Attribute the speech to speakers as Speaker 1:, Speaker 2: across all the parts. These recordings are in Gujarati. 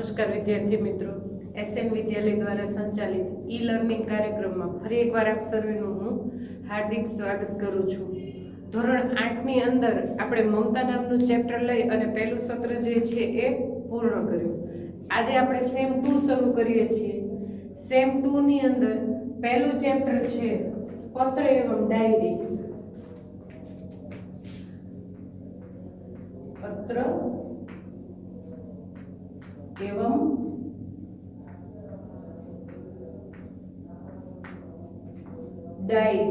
Speaker 1: નમસ્કાર વિદ્યાર્થી મિત્રો, એસએન વિદ્યાલય દ્વારા સંચાલિત ઈ લર્નિંગ કાર્યક્રમમાં ફરી એકવાર આપ સર્વેનું હું હાર્દિક સ્વાગત કરું છું। ધોરણ 8 ની અંદર આપણે મમતા નામનું ચેપ્ટર લઈ અને પહેલું સત્ર જે છે એ પૂર્ણ કર્યું। આજે આપણે સેમ 2 શરૂ કરીએ છીએ। સેમ 2 ની અંદર પહેલું ચેપ્ટર છે પત્ર એવં ડાયરી। पत्र एवं डायरी।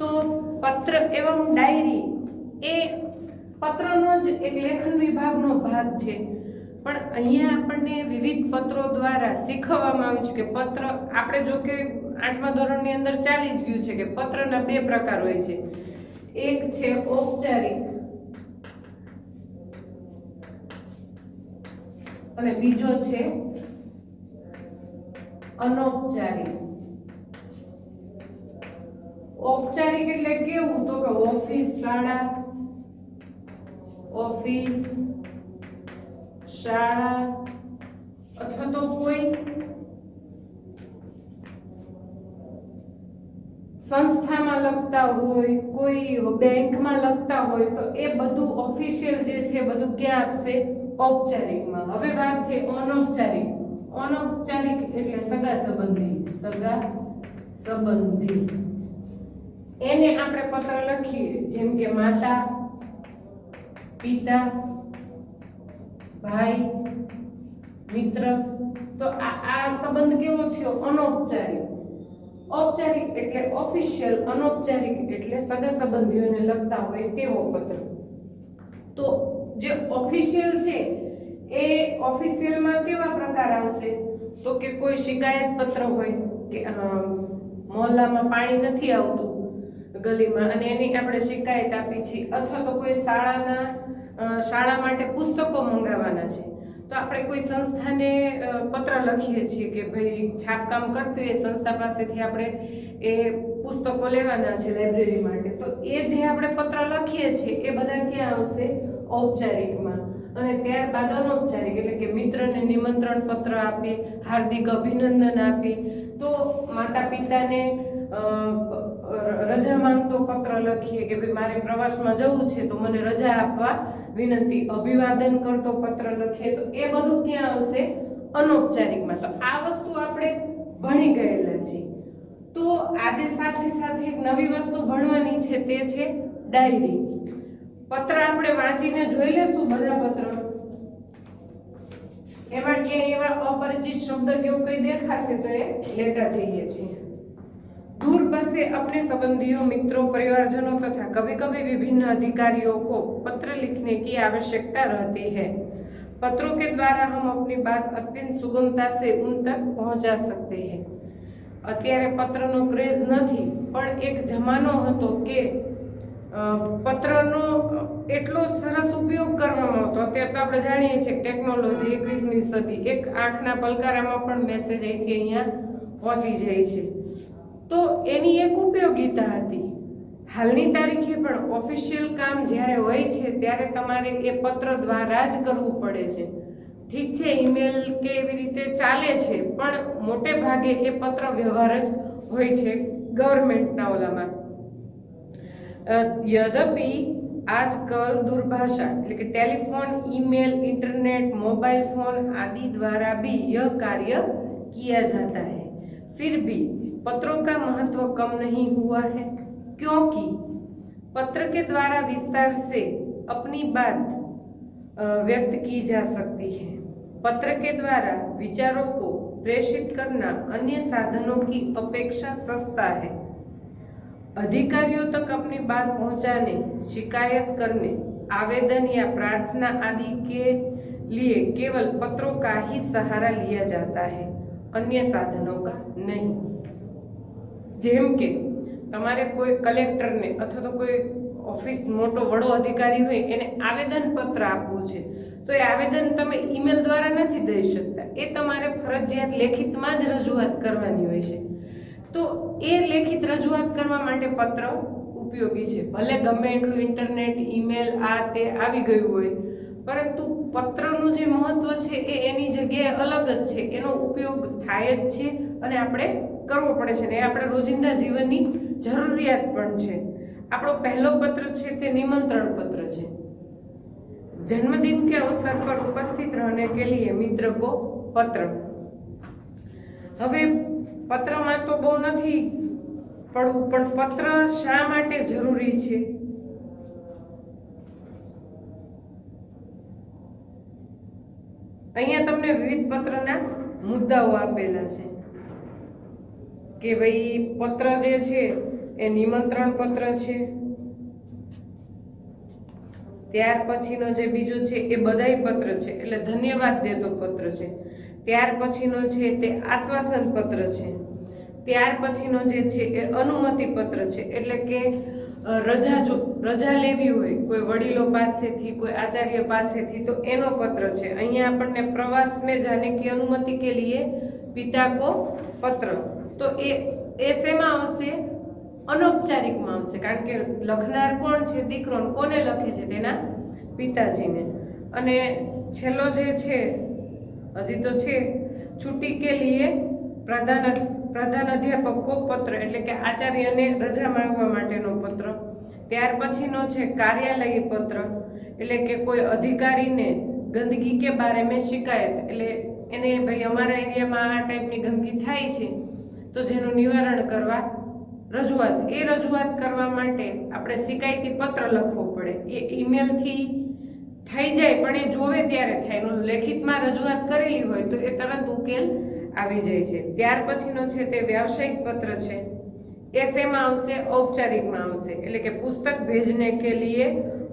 Speaker 1: तो पत्र एवं डायरी ए पत्रनो ज एक लेखन विभागनो भाग छे, पण अहींया आपणे विविध पत्रों द्वारा शीखववामां आव्युं छे के पत्र आपणे जो के 8मा धोरणनी अंदर चाली ज गयुं छे के पत्रना બે પ્રકાર હોય છે। એક છે ઔપચારિક અને બીજો છે અનૌપચારિક। ઔપચારિક એટલે કેવું તો કે ઓફિસ, શાળા અથવા તો કોઈ સંસ્થામાં લખતા હોય, કોઈ બેંકમાં લખતા હોય તો એ બધું ઓફિશિયલ જે છે બધું ક્યાં આપશે? औपचारिकમાં। હવે વાત થઈ અનૌપચારિક। અનૌપચારિક એટલે સગા સંબંધી એને આપણે પત્ર લખીએ, જેમ કે માતા, પિતા, ભાઈ, મિત્ર। તો આ સંબંધ કેવો થયો? અનૌપચારિક। ઔપચારિક એટલે ઓફિશિયલ, અનૌપચારિક એટલે સગા સંબંધીઓને લખતા હોય તેવો પત્ર। તો જે ઓફિશિયલ છે એ ઓફિશિયલમાં કેવા પ્રકાર આવશે? તો કે કોઈ શિકાયત પત્ર હોય કે મોહલ્લામાં પાણી નથી આવતું ગલીમાં અને એની આપણે શિકાયત આપી છે, અથવા તો કોઈ શાળા માટે પુસ્તકો મંગાવવાના છે તો આપણે કોઈ સંસ્થાને પત્ર લખીએ છીએ કે ભાઈ છાપકામ કરતી એ સંસ્થા પાસેથી આપણે એ પુસ્તકો લેવાના છે લાઇબ્રેરી માટે। તો એ જે આપણે પત્ર લખીએ છીએ એ બધા ક્યાં આવશે? औपचारिकમાં। અને ત્યારબાદ અનૌપચારિક એટલે કે મિત્રને નિમંત્રણ પત્ર આપીએ, હાર્દિક અભિનંદન આપીએ, તો માતા પિતાને રજા માંગતો પત્ર લખીએ કે ભાઈ મારે પ્રવાસમાં જવું છે તો મને રજા આપવા વિનંતી, અભિવાદન કરતો પત્ર લખીએ, તો એ બધું ક્યાં આવશે? અનૌપચારિકમાં। તો આ વસ્તુ આપણે ભણી ગયેલા છીએ। તો આજે સાથે સાથે એક નવી વસ્તુ ભણવાની છે, તે છે ડાયરી। પત્ર આપણે વાંચીને જોઈ લેશું બધા પત્ર, એમાં ક્યાંય એવા અપરિચિત શબ્દ કે એવું કઈ દેખાશે તો એ લેતા જઈએ છીએ। दूर बसे अपने संबंधियों, मित्रों, परिवारजनों तथा कभी कभी विभिन्न अधिकारियों को पत्र लिखने की आवश्यकता रहती है। पत्रों के द्वारा हम अपनी बात अत्यंत सुगमता से उन तक पहुंचा सकते हैं। અત્યારે પત્રનો ક્રેઝ નથી, પણ એક જમાનો હતો કે પત્રનો એટલો સરસ ઉપયોગ કરવામાં આવતો। અત્યારે તો આપણે જાણીએ છીએ ટેકનોલોજી 21મી સદી, એક આંખના પલકારામાં પણ મેસેજ અહીંથી અહીંયા પહોંચી જાય છે, તો એની એક ઉપયોગિતા હતી। હાલની તારીખે પણ ઓફિશિયલ કામ જ્યારે હોય છે ત્યારે તમારે એ પત્ર દ્વારા જ કરવું પડે છે। ઠીક છે, ઈમેલ કે એવી રીતે ચાલે છે, પણ મોટે ભાગે એ પત્ર વ્યવહાર જ હોય છે ગવર્મેન્ટના ઓલામાં। यद्यपि आजकल दूरभाषा એટલે કે telephone, email, internet, mobile phone आदि द्वारा भी यह कार्य किया जाता है, फिर भी पत्रों का महत्व कम नहीं हुआ है, क्योंकि पत्र के द्वारा विस्तार से अपनी बात व्यक्त की जा सकती है। पत्र के द्वारा विचारों को प्रेषित करना अन्य साधनों की अपेक्षा सस्ता है। अधिकारियों तक अपनी बात पहुंचाने, शिकायत करने, आवेदन या प्रार्थना आदि के लिए केवल पत्रों का ही सहारा लिया जाता है, अन्य साधनों का नहीं। જેમ કે તમારે કોઈ કલેક્ટરને અથવા તો કોઈ ઓફિસ મોટો વડો અધિકારી હોય એને આવેદન પત્ર આપવું છે તો એ આવેદન તમે ઈમેલ દ્વારા નથી દઈ શકતા, એ તમારે ફરજિયાત લેખિતમાં જ રજૂઆત કરવાની હોય છે। તો એ લેખિત રજૂઆત કરવા માટે પત્ર ઉપયોગી છે। ભલે ગમે એટલું ઇન્ટરનેટ, ઈમેલ આ તે આવી ગયું હોય, પરંતુ પત્રનું જે મહત્વ છે એ એની જગ્યાએ અલગ જ છે, એનો ઉપયોગ થાય જ છે અને આપણે કરવો પડે છે ને એ આપણા રોજિંદા જીવનની જરૂરિયાત પણ છે. આપણો પહેલો પત્ર છે તે નિમંત્રણ પત્ર છે. जन्मदिन के अवसर पर उपस्थित रहने के लिए मित्र को पत्र. હવે પત્રમાં તો બહુ નથી પડવું, પણ પત્ર શા માટે જરૂરી છે? અહીંયા તમને વિવિધ પત્રના મુદ્દાઓ આપેલા છે કે ભાઈ પત્ર જે છે એ નિમંત્રણ પત્ર છે, ત્યાર પછીનો જે બીજો છે એ બધાઈ પત્ર છે એટલે ધન્યવાદ દેતો પત્ર છે, ત્યાર પછીનો છે તે આશ્વાસન પત્ર છે, ત્યાર પછીનો જે છે એ અનુમતિ પત્ર છે એટલે કે રજા લેવી હોય કોઈ વડીલો પાસેથી, કોઈ આચાર્ય પાસેથી તો એનો પત્ર છે. અહીંયા આપણને પ્રવાસ में जाने की अनुमति के लिए पिता को पत्र, તો એ શેમાં આવશે? અનૌપચારિકમાં આવશે, કારણ કે લખનાર કોણ છે? દીકરો. કોને લખે છે? તેના પિતાજીને. અને છેલ્લો જે છે હજી તો છે છુટ્ટી કે લીએ પ્રધાન અધ્યાપક કો પત્ર એટલે કે આચાર્યને રજા માંગવા માટેનો પત્ર. ત્યાર પછીનો છે કાર્યાલયી પત્ર એટલે કે કોઈ અધિકારીને ગંદકી કે બારે મેં શિકાયત એટલે એને ભાઈ અમારા એરિયામાં આ ટાઈપની ગંદકી થાય છે તો જેનું નિવારણ કરવા રજૂઆત. એ રજૂઆત કરવા માટે આપણે શિકાયતી પત્ર લખવો પડે. એ ઈમેલથી થઈ જાય પણ એ જોવે ત્યારે થાય, એનું લેખિતમાં રજૂઆત કરેલી હોય તો એ તરત ઉકેલ આવી જાય છે. ત્યાર પછીનો છે તે વ્યાવસાયિક પત્ર છે. એ શેમાં આવશે? ઔપચારિકમાં આવશે એટલે કે પુસ્તક ભેજને કે લીએ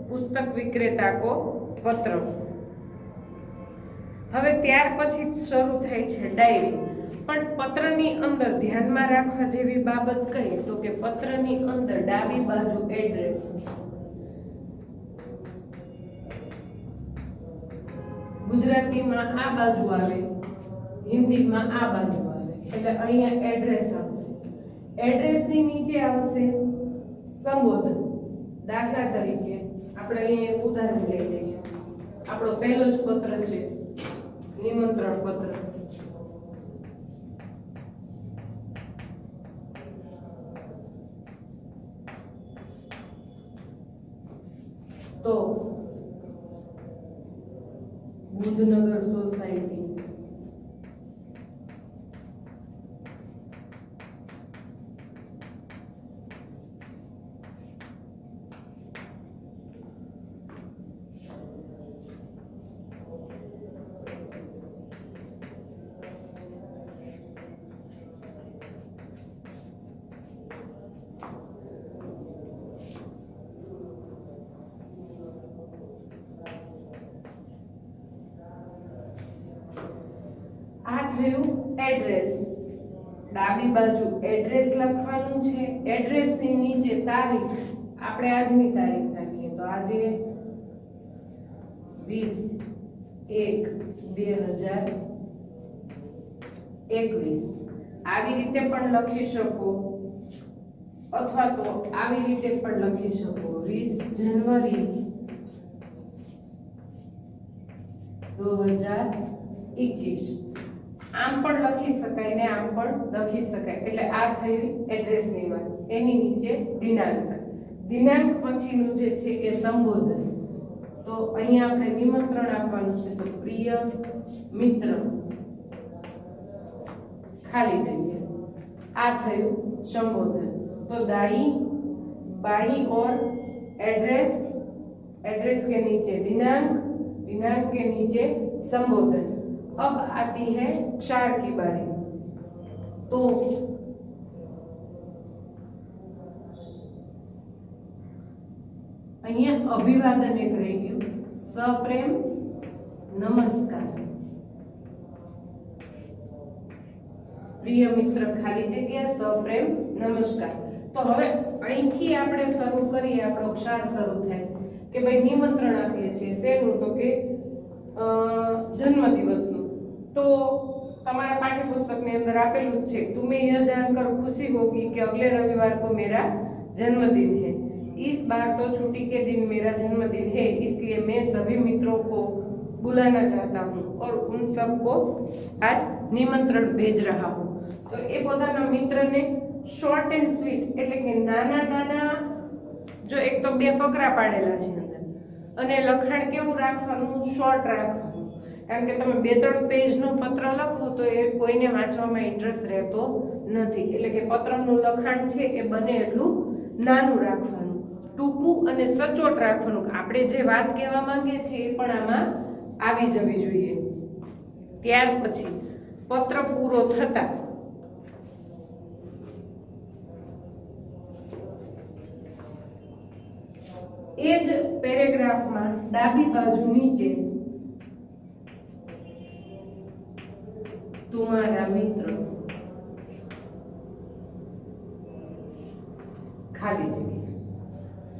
Speaker 1: પુસ્તક વિક્રેતા કો પત્ર. હવે ત્યાર પછી શરૂ થાય છે ડાયરી. પણ પત્રની અંદર ધ્યાનમાં રાખવા જેવી બાબત કઈ તો કે પત્રની અંદર ડાબી બાજુ એડ્રેસ, ગુજરાતીમાં આ બાજુ આવે, હિન્દીમાં આ બાજુ આવે એટલે અહીંયા એડ્રેસ આવશે. એડ્રેસની નીચે આવશે સંબોધન. દાખલા તરીકે આપણે અહીંયા એક ઉદાહરણ લઈ લઈએ. આપણો પહેલો જ પત્ર છે નિમંત્રણ પત્ર. તો બુદ્ધનગર સોસાયટી, એડ્રેસ. ડાબી બાજુ એડ્રેસ લખવાનું છે. એડ્રેસની નીચે તારીખ, આપણે આજની તારીખ નાખીએ તો આજે 20/1/2021 આવી રીતે પણ લખી શકો અથવા તો આવી રીતે પણ લખી શકો 20 જાન્યુઆરી 2021. આમ પણ લખી શકાય ને આમ પણ લખી શકાય. એટલે આ થઈ એડ્રેસની વાત. એની નીચે દિનાંક. દિનાંક પછીનું જે છે એ સંબોધન. તો અહીંયા આપણે નિમંત્રણ આપવાનું છે તો પ્રિય મિત્ર ખાલી જગ્યા. આ થયું સંબોધન. તો દાई बाई और एड्रेस, एड्रेस के नीचे दिनांक, दिनांक के नीचे संबोधन. अब आती है क्षार की बारी. तो અહીંયા અભિવાદન એક રહી ગયું. સપ્રેમ નમસ્કાર. પ્રિય મિત્ર ખાલી જગ્યા સપ્રેમ નમસ્કાર. તો હવે અહીંથી આપણે શરૂ કરીએ, આપણો ક્ષાર શરૂ થાય કે ભાઈ નિમંત્રણ આપીએ છીએ શેનું તો કે જન્મદિવસનું. તો તમારા પાઠ્યપુસ્તકની અંદર આપેલું જ છે तुम्हें यह जानकर खुशी होगी कि अगले रविवार को मेरा जन्मदिन है. इस बार तो छुट्टी के दिन मेरा जन्मदिन है, इसलिए मैं सभी मित्रों को बुलाना चाहता हूँ और उन सबको आज निमंत्रण भेज रहा हूँ। तो એ પોતાના મિત્રને શોર્ટ એન્ડ સ્વીટ એટલે કે નાના નાના, જો એક તો બે ફકરા પાડેલા છે અંદર, અને લખાણ કેવું રાખવાનું, શોર્ટ રાખવાનું, કારણ કે તમે 2-3 પેજનો પત્ર લખો તો એ કોઈને વાંચવામાં ઇન્ટરેસ્ટ રહેતો નથી, એટલે કે પત્રનું લખાણ છે એ બને એટલું નાનું રાખવાનું, ટૂંકું અને સચોટ રાખવાનું, આપણે જે વાત કહેવા માંગીએ છીએ એ પણ આમાં આવી જવી જોઈએ। ત્યાર પછી પત્ર પૂરો થતા એ જ પેરેગ્રાફમાં ડાબી બાજુ નીચે तुम्हारा मित्र ખાલી જગ્યા।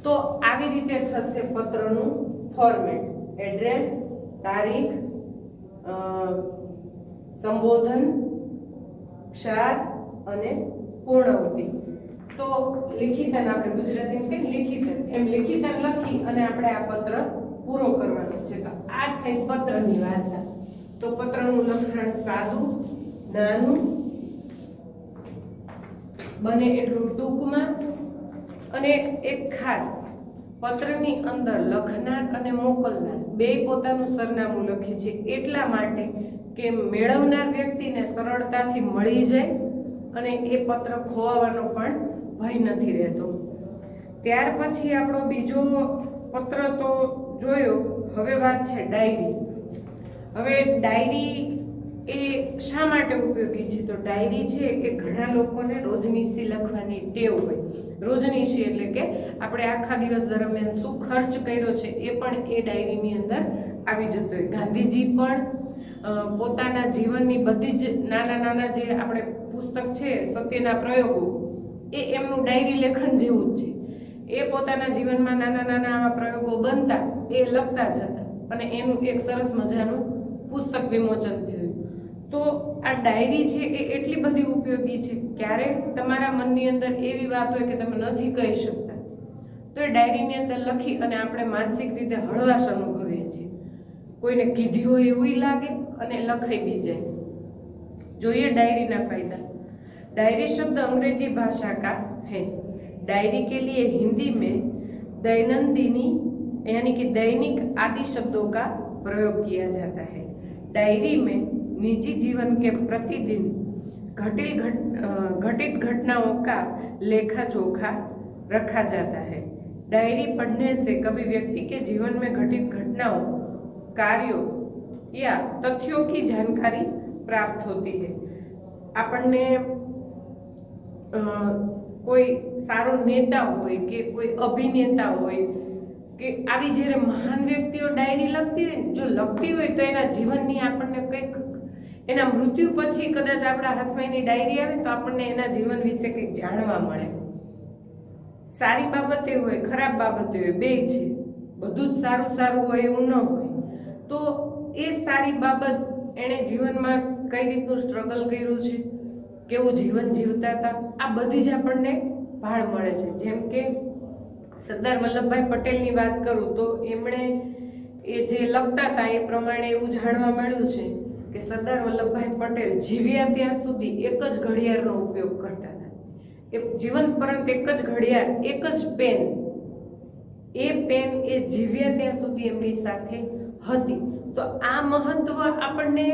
Speaker 1: તો આવી રીતે થશે પત્રનું ફોર્મેટ, એડ્રેસ, તારીખ, સંબોધન, ક્ષાર અને પૂર્ણાવૃત્તિ। તો લિખિતન, આપણે ગુજરાતીમાં કે લિખિતન, એમ લિખિતન લખી અને આપણે આ પત્ર પૂરો કરવાનો છે। તો આ થઈ પત્રની વાર્તા। તો પત્રનું લખાણ સાદું, નાનું, બને એટલું ટૂંકમાં, અને એક ખાસ પત્રની અંદર લખનાર અને મોકલનાર બે પોતાનું સરનામું લખે છે એટલા માટે કે મેળવનાર વ્યક્તિને સરળતાથી મળી જાય અને એ પત્ર ખોવાવાનો પણ ભય નથી રહેતો। ત્યાર પછી આપણો બીજો પત્ર તો જોયો, હવે વાત છે ડાયરી। હવે ડાયરી એ શા માટે ઉપયોગી છે? તો ડાયરી છે એ ઘણા લોકોને રોજનીશી લખવાની ટેવ હોય। રોજનીશી એટલે કે આપણે આખા દિવસ દરમિયાન શું ખર્ચ કર્યો છે એ પણ એ ડાયરીની અંદર આવી જતો હોય। ગાંધીજી પણ પોતાના જીવનની બધી જ નાના નાના જે આપણે પુસ્તક છે સત્યના પ્રયોગો, એ એમનું ડાયરી લેખન જેવું જ છે। એ પોતાના જીવનમાં નાના નાના આવા પ્રયોગો બનતા એ લખતા જતા અને એનું એક સરસ મજાનું પુસ્તક વિમોચન થયું। તો આ ડાયરી છે એ એટલી બધી ઉપયોગી છે, ક્યારેક તમારા મનની અંદર એવી વાત હોય કે તમે નથી કહી શકતા, તો એ ડાયરીની અંદર લખી અને આપણે માનસિક રીતે હળવાશ અનુભવીએ છીએ। કોઈને કીધી હોય એવું લાગે અને લખાઈ બી જાય। જોઈએ डायरी फायदा। डायरी शब्द अंग्रेजी भाषा का है। डायरी के लिए हिंदी में दैनंदिनी यानी कि दैनिक आदि शब्दों का प्रयोग किया जाता है। डायरी में निजी जीवन के प्रतिदिन घटित घटनाओं का लेखा जोखा रखा जाता है। डायरी पढ़ने से कभी व्यक्ति के जीवन में घटित घटनाओं, कार्यों या तथ्यों की जानकारी प्राप्त होती है। આપણને કોઈ સારો નેતા હોય કે કોઈ અભિનેતા હોય કે આવી જ્યારે મહાન વ્યક્તિઓ ડાયરી લખતી હોય ને, જો લખતી હોય તો એના જીવનની આપણને કંઈક, એના મૃત્યુ પછી કદાચ આપણા હાથમાં એની ડાયરી આવે તો આપણને એના જીવન વિશે કંઈક જાણવા મળે। સારી બાબતે હોય, ખરાબ બાબતે હોય, બેય છે, બધું જ સારું સારું હોય એવું ન હોય। તો એ સારી બાબત, એણે જીવનમાં કઈ રીતનું સ્ટ્રગલ કર્યું છે, કેવું જીવન જીવતા હતા, આ બધી જ આપણને ભાળ મળે છે। જેમ કે સરદાર વલ્લભભાઈ પટેલની વાત કરું તો એમણે એ જે લખતા હતા એ પ્રમાણે એવું જાણવા મળ્યું છે કે સરદાર વલ્લભભાઈ પટેલ જીવ્યા ત્યાં સુધી એક જ ઘડિયાળનો ઉપયોગ કરતા હતા। એ જીવન પર્યંત એક જ ઘડિયાળ, એક જ પેન, એ પેન એ જીવ્યા ત્યાં સુધી એમની સાથે હતી। તો આ મહત્વ આપણને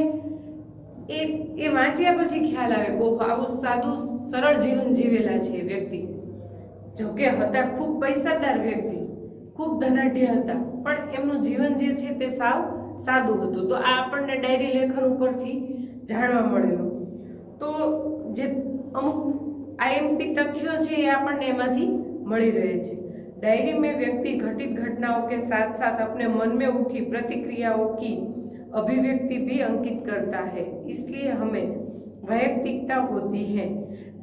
Speaker 1: એ વાંચ્યા પછી ખ્યાલ આવે કે આવું સાદું સરળ જીવન જીવેલા છે વ્યક્તિ। જોકે હતા ખૂબ પૈસાદાર વ્યક્તિ, ખૂબ ધનાઢ્ય હતા, પણ એમનું જીવન જે છે તે સાવ સાદું હતું। તો આ આપણને ડાયરી લેખન ઉપરથી જાણવા મળેલું। તો જે અમુક આઈએમપી તથ્યો છે એ આપણને એમાંથી મળી રહે છે। डायरी में व्यक्ति घटित घटनाओं के साथ साथ अपने मन में उठी प्रतिक्रियाओं की अभिव्यक्ति भी अंकित करता है, इसलिए हमें वैयक्तिकता होती है।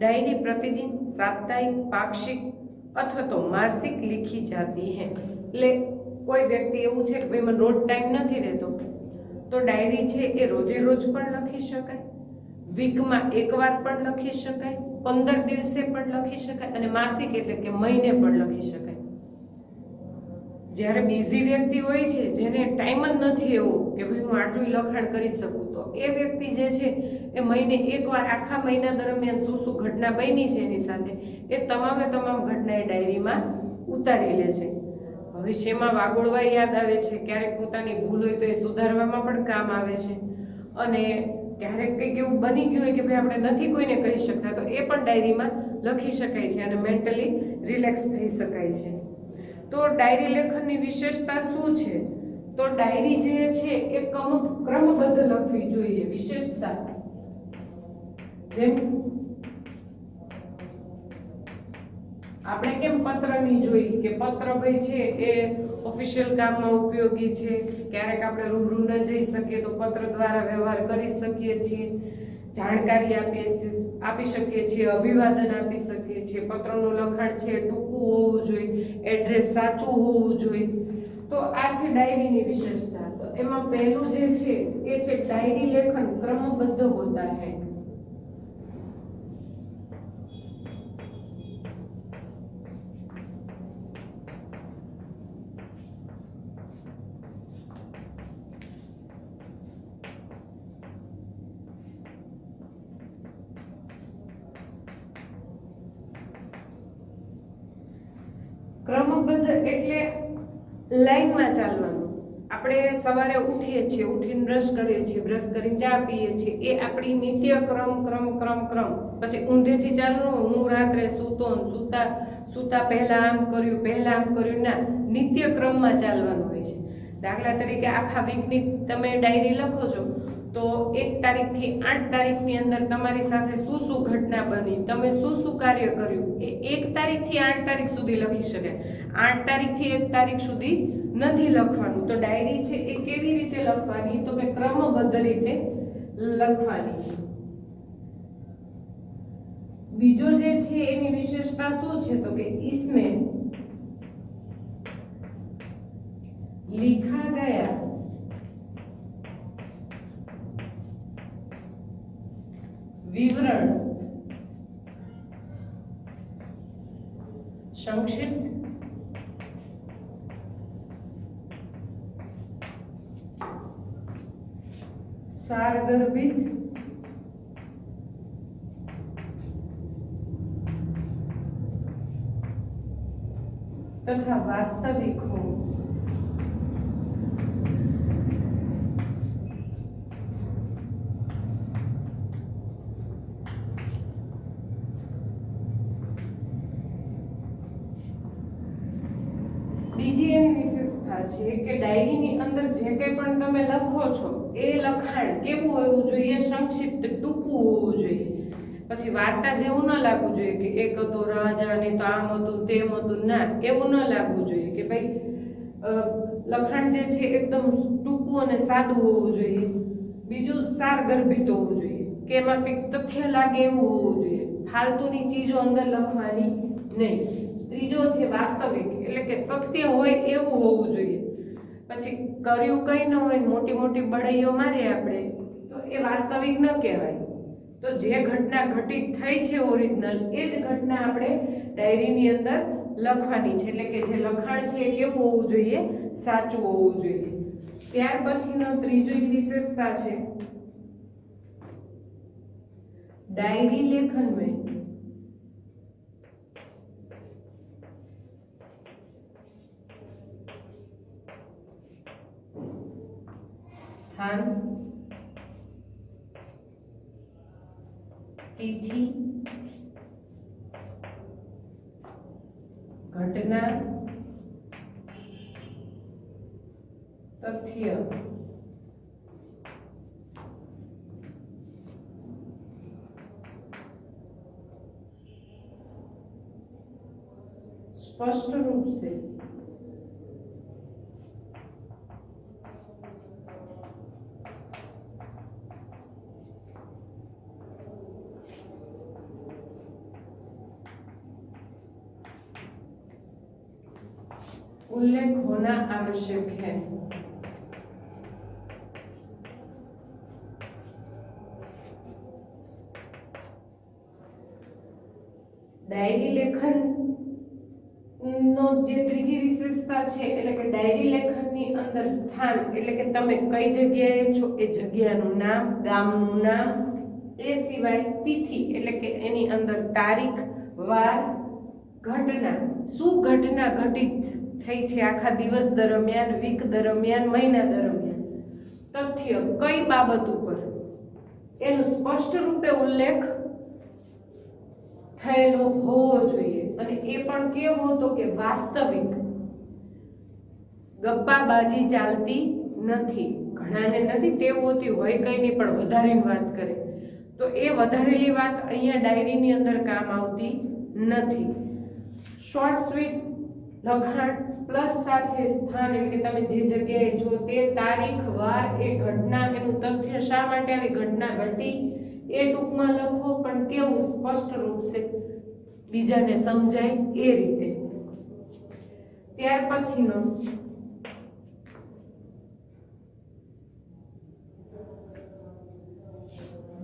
Speaker 1: डायरी प्रतिदिन, साप्ताहिक, पाक्षिक अथवा तो मासिक लिखी जाती है। એટલે કોઈ વ્યક્તિ એવું છે કે એમાં રોજ ટાઈમ નથી રહેતો તો ડાયરી છે એ રોજે રોજ પણ લખી શકાય, વીકમાં એકવાર પણ લખી શકાય, 15 દિવસે પણ લખી શકાય અને માસિક એટલે કે મહિને પણ લખી શકાય। જ્યારે બિઝી વ્યક્તિ હોય છે, જેને ટાઈમ જ નથી એવો કે ભાઈ હું આટલું લખાણ કરી શકું, તો એ વ્યક્તિ જે છે એ મહિને એકવાર આખા મહિના દરમિયાન શું શું ઘટના બની છે એની સાથે એ તમામે તમામ ઘટના એ ડાયરીમાં ઉતારી લે છે. ભવિષ્યમાં વાગોળવા યાદ આવે છે, ક્યારેક પોતાની ભૂલ હોય તો એ સુધારવામાં પણ કામ આવે છે, અને ક્યારેક કંઈક એવું બની ગયું હોય કે ભાઈ આપણે નથી કોઈને કહી શકતા, તો એ પણ ડાયરીમાં લખી શકાય છે અને મેન્ટલી રિલેક્સ થઈ શકાય છે. તો ડાયરી લેખનની વિશેષતા શું છે? તો ડાયરી જે છે એ ક્રમબદ્ધ લખવી જોઈએ. વિશેષતા જેમ આપણે કેમ પત્રની જોઈ કે પત્ર ભાઈ છે એ ઓફિશિયલ કામમાં ઉપયોગી છે, ક્યારેક આપણે રૂબરૂ ન જઈ શકીએ તો પત્ર દ્વારા વ્યવહાર કરી શકીએ છીએ, જાણકારી આપી શકીએ છીએ, અભિવાદન આપી શકીએ છીએ, પત્રનું લખાણ છે ટૂંકું હોવું જોઈએ, એડ્રેસ સાચું હોવું જોઈએ. તો આ છે ડાયરીની વિશેષતા. તો એમાં પહેલું જે છે એ છે ડાયરી લેખન ક્રમબદ્ધ હોતા है. ક્રમબદ્ધ એટલે લાઈનમાં ચાલવાનું. આપણે સવારે ઉઠીએ છીએ, ઉઠીને બ્રશ કરીએ છીએ, બ્રશ કરીને ચા પીએ છીએ, એ આપણી નિત્ય ક્રમ. પછી ઊંધેથી ચાલવાનું, હું રાત્રે સૂતા પહેલા આમ કર્યું ના, નિત્ય ક્રમમાં ચાલવાનું હોય છે. દાખલા તરીકે આખા વીકની તમે ડાયરી લખો છો તો 1 તારીખથી 8 તારીખની અંદર તમારી સાથે શું શું ઘટના બની, તમે શું શું કાર્ય કર્યું, એ 1 તારીખથી 8 તારીખ સુધી લખી શકાય. 8 તારીખથી 1 તારીખ સુધી નથી લખવાનું. તો ડાયરી છે એ કેવી રીતે લખવાની? તો કે ક્રમબદ્ધ રીતે લખવાની. બીજો જે છે એની વિશેષતા શું છે? તો કે इसमें लिखा गया विवरण संक्षिप्त, सारगर्भित तथा वास्तविक हो. બીજી એની વિશેષતા છે કે ડાયરીની અંદર જે કંઈ પણ તમે લખો છો એ લખાણ કેવું હોવું જોઈએ? સંક્ષિપ્ત, ટૂંકું હોવું જોઈએ. પછી વાર્તા જેવું ન લાગવું જોઈએ કે એક હતો રાજા ને તો આમ હતું તેમ હતું. ના, એવું ન લાગવું જોઈએ કે ભાઈ લખાણ જે છે એકદમ ટૂંકું અને સાદું હોવું જોઈએ. બીજું સારગર્ભિત હોવું જોઈએ કે એમાં કંઈક તથ્ય લાગે એવું હોવું જોઈએ. ફાલતુની ચીજો અંદર લખવાની નહીં. ત્રીજો છે વાસ્તવિક, એટલે કે સત્ય હોય એવું હોવું જોઈએ. પછી કર્યું કંઈ ન હોય, મોટી મોટી બળાઈઓ મારીએ આપણે, તો એ વાસ્તવિક ન કહેવાય. તો જે ઘટના ઘટિત થઈ છે ઓરિજિનલ, એ જ ઘટના આપણે ડાયરીની અંદર લખવાની છે. એટલે કે જે લખાણ છે એ કેવું હોવું જોઈએ? સાચું હોવું જોઈએ. ત્યાર પછીનો ત્રીજી વિશેષતા છે ડાયરી લેખન में स्थान, तिथि, घटना, तथ्य स्पष्ट रूप से उल्लेख होना आवश्यक है. ડાયરી લેખન નો જે ત્રીજી વિશેષતા છે એટલે કે ડાયરી લેખનની અંદર સ્થાન એટલે કે તમે કઈ જગ્યાએ છો એ જગ્યાનું નામ, ગામનું નામ, એ સિવાય તિથિ એટલે કે એની અંદર તારીખ, વાર, ઘટના, શું ઘટના ઘટિત થઈ છે આખા દિવસ દરમિયાન, વીક દરમિયાન, મહિના દરમિયાન, તથ્ય કઈ બાબત ઉપર એનું સ્પષ્ટ રૂપે ઉલ્લેખ થયેલો હોવો જોઈએ અને એ પણ કેવો હતો કે વાસ્તવિક, ગપ્પાબાજી ચાલતી નથી. ઘણાને નથી ટેવ હોતી હોય કઈ નહીં પણ વધારીને વાત કરે તો એ વધારેલી વાત અહીંયા ડાયરીની અંદર કામ આવતી નથી. શોર્ટ સ્વીટ લખાણ પ્લસ સાથે સ્થાન એટલે કે તમે જે જગ્યાએ છો તે તારીખ, વાર, એ ઘટના, એનું તથ્ય શા માટે આવી ઘટના ઘટી એ ટૂંકમાં લખો પણ કેવું સ્પષ્ટ રૂપ છે બીજાને સમજાય એ રીતે. ત્યાર પછીનો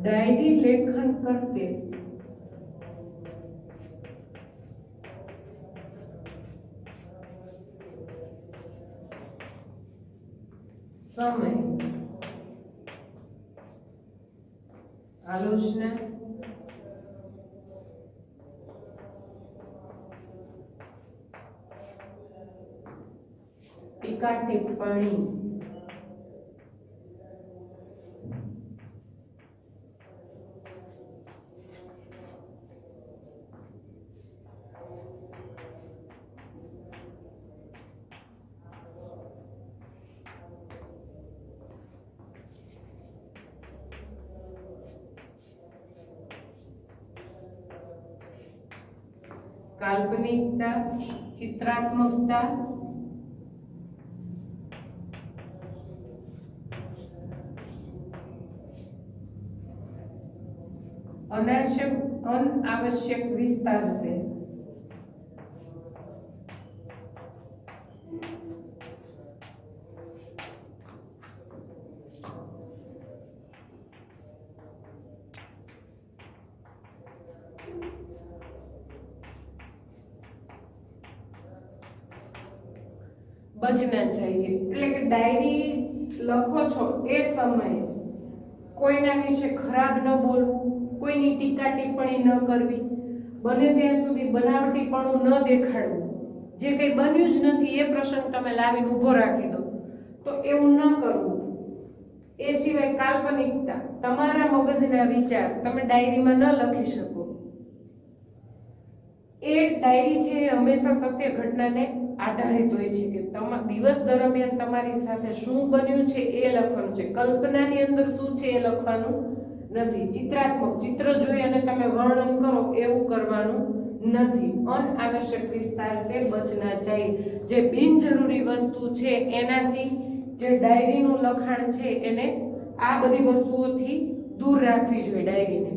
Speaker 1: ડાયરી લેખન કરતે समय, आलोचना, टीका टिप्पणी, काल्पनिकता, चित्रात्मकता, अनावश्यक विस्तार से बचना चाहिए એટલે કે ડાયરી લખો છો એ સમયે કોઈના વિશે ખરાબ ન બોલવું, કોઈની ટીકા ટિપ્પણી ન કરવી, બને ત્યાં સુધી બનાવટીપણું ન દેખાડવું, જે કંઈ બન્યું જ નથી એ પ્રસંગ તમે લાવીને ઊભો રાખી દો તો એવું ન કરવું. એ સિવાય કાલ્પનિકતા, તમારા મગજના વિચાર તમે ડાયરીમાં ન લખી શકો. એ ડાયરી છે હંમેશા સત્ય ઘટનાને આધારિત હોય છે કે દિવસ દરમિયાન તમારી સાથે શું બન્યું છે એ લખવાનું છે, કલ્પનાની અંદર શું છે એ લખવાનું નથી. ચિત્રાત્મક, ચિત્ર જોઈ અને તમે વર્ણન કરો એવું કરવાનું નથી. અનાવશ્યક વિસ્તાર से बचना चाहिए. જે બિનજરૂરી વસ્તુ છે એનાથી જે ડાયરીનું લખાણ છે એને આ બધી વસ્તુઓથી દૂર રાખવી જોઈએ. ડાયરીને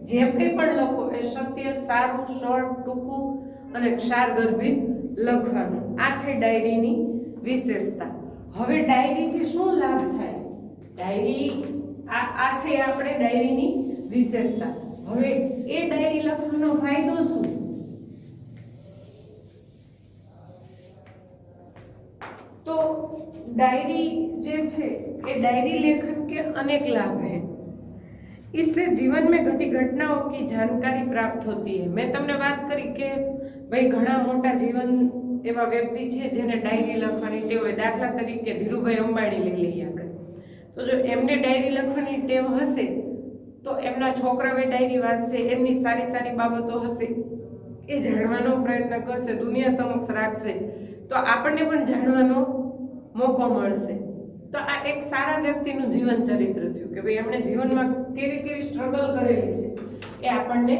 Speaker 1: જે કંઈ પણ લખો એ સત્ય, સારું, શોર્ટ, ટૂંકું અને ક્ષારગર્ભિત લખવાનું. આ થઈ ડાયરીની વિશેષતા. હવે ડાયરીથી શું લાભ થાય? ડાયરી આ થઈ આપણે ડાયરીની વિશેષતા. હવે એ ડાયરી લખવાનો ફાયદો શું? तो डायरी जे छे ये डायरी लेखन के अनेक लाभ हैं. इससे जीवन में घटी घटनाओं की जानकारी प्राप्त होती है. मैं तमने बात करी के भाई घणा मोटा जीवन एवा व्यक्ति छे जेने डायरी लखवानी टेव होय. दाखला तरीके धीरुभाई अंबाणी लई लईए आपणे. तो जो एमने डायरी लखवानी टेव हशे तो एमना छोकराओ डायरी वांचशे, एमनी सारी सारी बाबतो हशे ए जाणवानो प्रयत्न करशे, दुनिया समक्ष राखशे तो आपणे पण जाणवानो मोको मळशे. तो आ एक सारा व्यक्तिनुं जीवन चरित्र थयुं के भाई एमणे जीवनमां केवी केवी स्ट्रगल करेली छे ए आपणने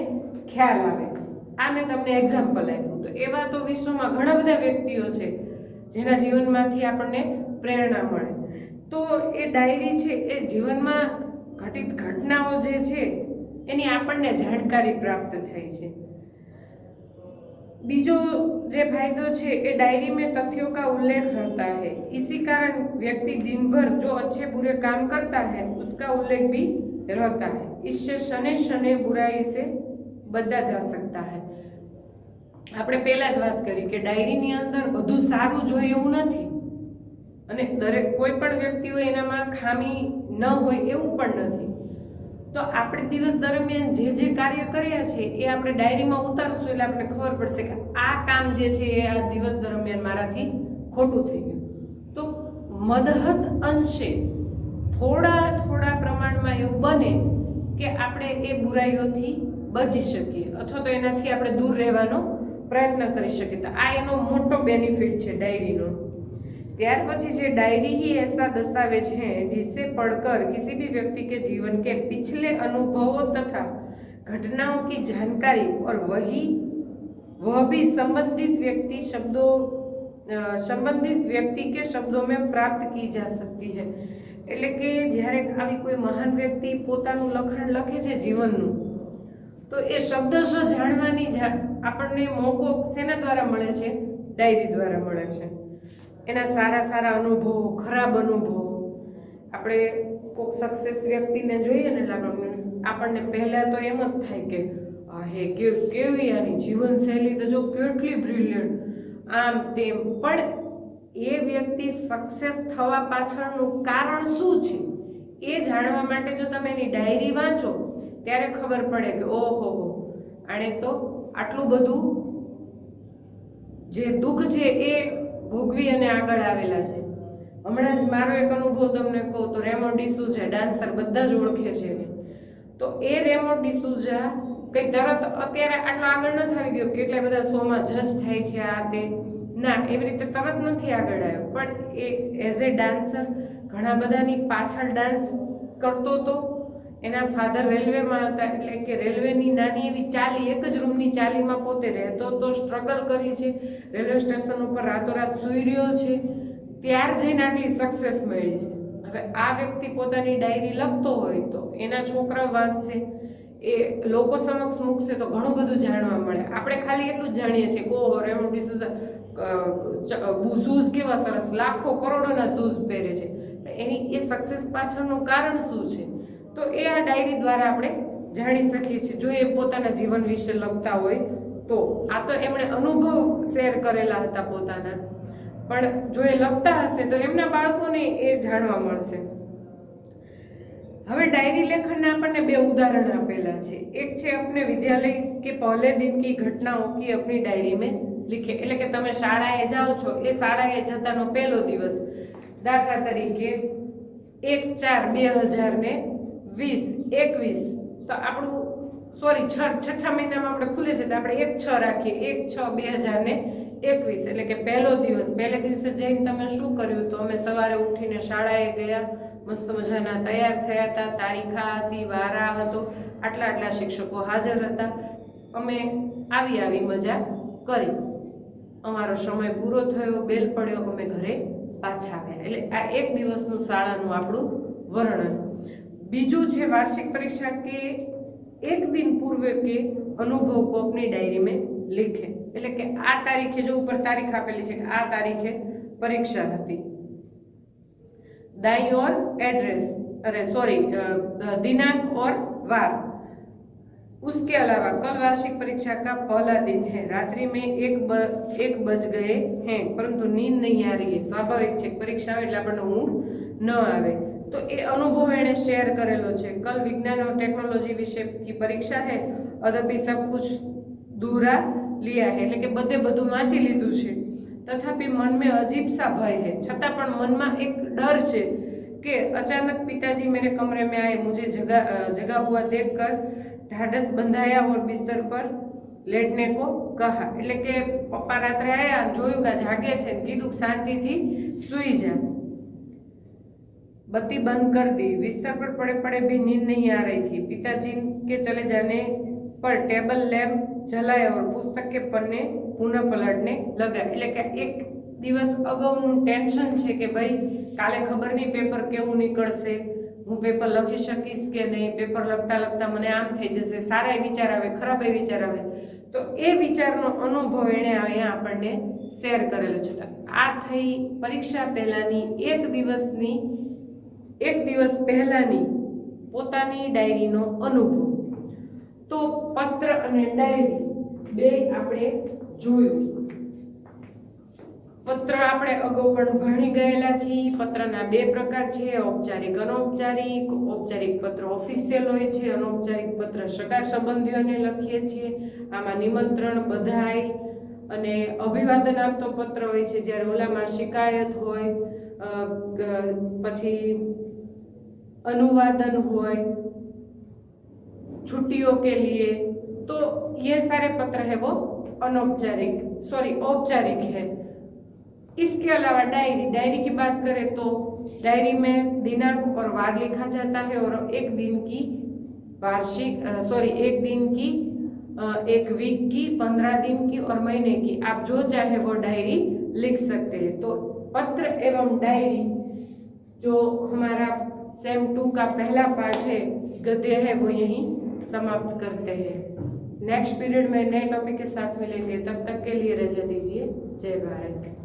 Speaker 1: ख्याल आवे. आ मैं तमने एक्झाम्पल आप्युं. तो एवा तो विश्वमां घणा बधा व्यक्तिओ छे जेना जीवनमांथी आपणने प्रेरणा मळे. तो ए डायरी छे ए जीवनमां घटित घटनाओं जे छे एनी आपणने जानकारी प्राप्त थाय छे. बीजो जे फायदो छे ए डायरी में तथ्यों का उल्लेख रहता है. इसी कारण व्यक्ति दिन भर जो अच्छे बुरे काम करता है उसका उल्लेख भी रहता है. इससे शनै शनै बुराई से बचा जा सकता है. આપણે પહેલા જ વાત કરી કે ડાયરીની અંદર બધું સારું જોઈએ એવું નથી, અને દરેક કોઈ પણ વ્યક્તિ હોય એનામાં ખામી ન હોય એવું પણ નથી. તો આપણે દિવસ દરમિયાન જે જે કાર્ય કર્યા છે એ આપણે ડાયરીમાં ઉતારશું એટલે આપણે ખબર પડશે કે આ કામ જે છે એ આ દિવસ દરમિયાન મારાથી ખોટું થઈ ગયું. તો મદહદ અંશે થોડા પ્રમાણમાં એવું બને કે આપણે એ બુરાઈઓથી બચી શકીએ અથવા તો એનાથી આપણે દૂર રહેવાનો પ્રયત્ન કરી શકીએ. તો આ એનો મોટો બેનિફિટ છે ડાयरी. ત્યાર પછી છે डायरी ही ऐसा दस्तावेज है जिससे पढ़कर किसी भी व्यक्ति के जीवन के पिछले अनुभवों तथा घटनाओं की जानकारी और वह भी संबंधित व्यक्ति के शब्दों में प्राप्त की जा सकती है. એટલે કે જ્યારે આવી કોઈ મહાન વ્યક્તિ પોતાનું લખાણ લખે છે જીવનનું, તો એ શબ્દશ જાણવાની આપણને મોકો શેના દ્વારા મળે છે? ડાયરી દ્વારા મળે છે. એના સારા અનુભવો, ખરાબ અનુભવો. આપણે કોઈક સક્સેસ વ્યક્તિને જોઈએ ને એટલે આપણને પહેલા તો એમ જ થાય કે હે કેવી આની જીવનશૈલી તો જો કેટલી બ્રિલિયન્ટ, આમ તેમ. પણ એ વ્યક્તિ સક્સેસ થવા પાછળનું કારણ શું છે એ જાણવા માટે જો તમે એની ડાયરી વાંચો ત્યારે ખબર પડે કે ઓહો, આણે તો આટલું બધું જે દુઃખ છે એ ભોગવી અને આગળ આવેલા છે. હમણાં જ મારો એક અનુભવ તમને કહું તો રેમો ડિસૂઝા ડાન્સર બધા જ ઓળખે છે એને. તો એ રેમો ડિસૂઝા કઈ તરત અત્યારે આટલો આગળ નથી આવી ગયો, કેટલા બધા શોમાં જજ થાય છે આ તે, ના એવી રીતે તરત નથી આગળ આવ્યો. પણ એ એઝ એ ડાન્સર ઘણા બધાની પાછળ ડાન્સ કરતો હતો. એના ફાધર રેલવેમાં હતા એટલે કે રેલવેની નાની એવી ચાલી, એક જ રૂમની ચાલીમાં પોતે રહેતો તો સ્ટ્રગલ કરી છે, રેલવે સ્ટેશન ઉપર રાતોરાત સૂઈ રહ્યો છે, ત્યાર જઈને આટલી સક્સેસ મળી છે. હવે આ વ્યક્તિ પોતાની ડાયરી લખતો હોય તો એના છોકરા વાંચશે, એ લોકો સમક્ષ મૂકશે તો ઘણું બધું જાણવા મળે. આપણે ખાલી એટલું જ જાણીએ છીએ કે ઓહો રેમો ડિસૂઝા શૂઝ કેવા સરસ, લાખો કરોડોના શૂઝ પહેરે છે. એની એ સક્સેસ પાછળનું કારણ શું છે તો એ આ ડાયરી દ્વારા આપણે જાણી શકીએ છીએ, જો એ પોતાના જીવન વિશે લખતા હોય તો. આ તો એમણે અનુભવ શેર કરેલા હતા પોતાના, પણ જો એ લખતા હશે તો એમના બાળકોને એ જાણવા મળશે. હવે डायरी लेखन આપણને બે ઉદાહરણ આપેલા છે. એક છે अपने विद्यालय के पहले दिन की घटनाओं की अपनी डायरी में लिखे. એટલે કે તમે શાળાએ જાઓ છો, એ શાળાએ જતાનો પહેલો દિવસ, દાખલા તરીકે 1/4/2021, તો આપણું છઠ્ઠા મહિનામાં આપણે ખુલે છે તો આપણે 1/6 રાખીએ, 1/6/2021. એટલે કે પહેલો દિવસ, પહેલે દિવસે જઈને તમે શું કર્યું? તો અમે સવારે ઉઠીને શાળાએ ગયા, મસ્ત મજાના તૈયાર થયા હતા, તારીખા હતી, વારા હતો, આટલા શિક્ષકો હાજર હતા, અમે આવી મજા કરી, અમારો સમય પૂરો થયો, બેલ પડ્યો, અમે ઘરે પાછા આવ્યા. એટલે આ એક દિવસનું શાળાનું આપણું વર્ણન. બીજું છે વાર્ષિક પરીક્ષા કે એક દિન પૂર્વે કે અનુભવ को अपनी डायरी में लिखे. એટલે કે આ તારીખે, જો ઉપર તારીખ આપેલી છે કે આ તારીખે પરીક્ષા હતી, दाईं ओर एड्रेस, दिनांक और वार. उसके अलावा कल वार्षिक परीक्षा का पहला दिन है, रात्रि में 1 बज गए हैं परंतु नींद नहीं आ रही है. स्वाभाविक છે, परीक्षा એટલે આપણને ઊંઘ ન આવે. तो ये अनुभव एने शेयर करेलो छे. कल विज्ञान और टेक्नोलॉजी विषय की परीक्षा है, अदबी सब कुछ दूरा लिया है. એટલે કે બધું વાંચી લીધું છે, तथापि मन में अजीब सा भय है. छता पण मन में एक डर है कि अचानक पिताजी मेरे कमरे में आए, मुझे जगा हुआ देखकर ढाढ़स बंधाया और बिस्तर पर लेटने को कहा. એટલે કે પપ્પા રાત્રે આયા, જોયું કે જાગે છે, કીધું શાંતિથી સૂઈ जा. बत्ती बंद कर दी, बिस्तर पर पड़े भी नींद नहीं आ रही थी. पिताजी के चले जाने पर टेबल लैम्प जलाया और पुस्तक के पन्ने पुनः पलटने लगा. એટલે કે એક દિવસ અગાઉનું ટેન્શન છે કે ભાઈ કાલે ખબર નહીં પેપર કેવું નીકળશે, હું પેપર લખી શકીશ કે નહીં, પેપર લખતા મને આમ થઈ જશે, સારા વિચાર આવે, ખરાબ વિચાર આવે. તો એ વિચારનો અનુભવ એણે અહીંયા આપણને શેર કરેલો છે. આ થઈ પરીક્ષા પહેલાની એક દિવસ પહેલાની પોતાની ડાયરીનો અનુભવ. તો પત્ર અને ડાયરી બે આપણે જોયું। પત્ર આપણે અગાઉ પણ ભણી ગયેલા છીએ। પત્રના બે પ્રકાર છે, ઔપચારિક અનૌપચારિક। ઔપચારિક પત્ર ઓફિશિયલ હોય છે, અનૌપચારિક પત્ર સગા સંબંધીઓને લખીએ છીએ। આમાં નિમંત્રણ, બધાઈ અને અભિવાદન આપતો પત્ર હોય છે, જ્યારે ઓલામાં શિકાયત હોય, પછી अनुवादन होय, छुट्टियों के लिए, तो ये सारे पत्र है वो औपचारिक है। इसके अलावा डायरी की बात करें तो डायरी में दिनांक और वार लिखा जाता है और एक दिन की एक वीक की, 15 दिन की और महीने की, आप जो चाहे वो डायरी लिख सकते हैं। तो पत्र एवं डायरी जो हमारा सेम 2 का पहला पार्ट है, गद्य है, वो यहीं समाप्त करते हैं। नेक्स्ट पीरियड में नए टॉपिक के साथ मिलेंगे, तब तक के लिए रजा दीजिए। जय भारत।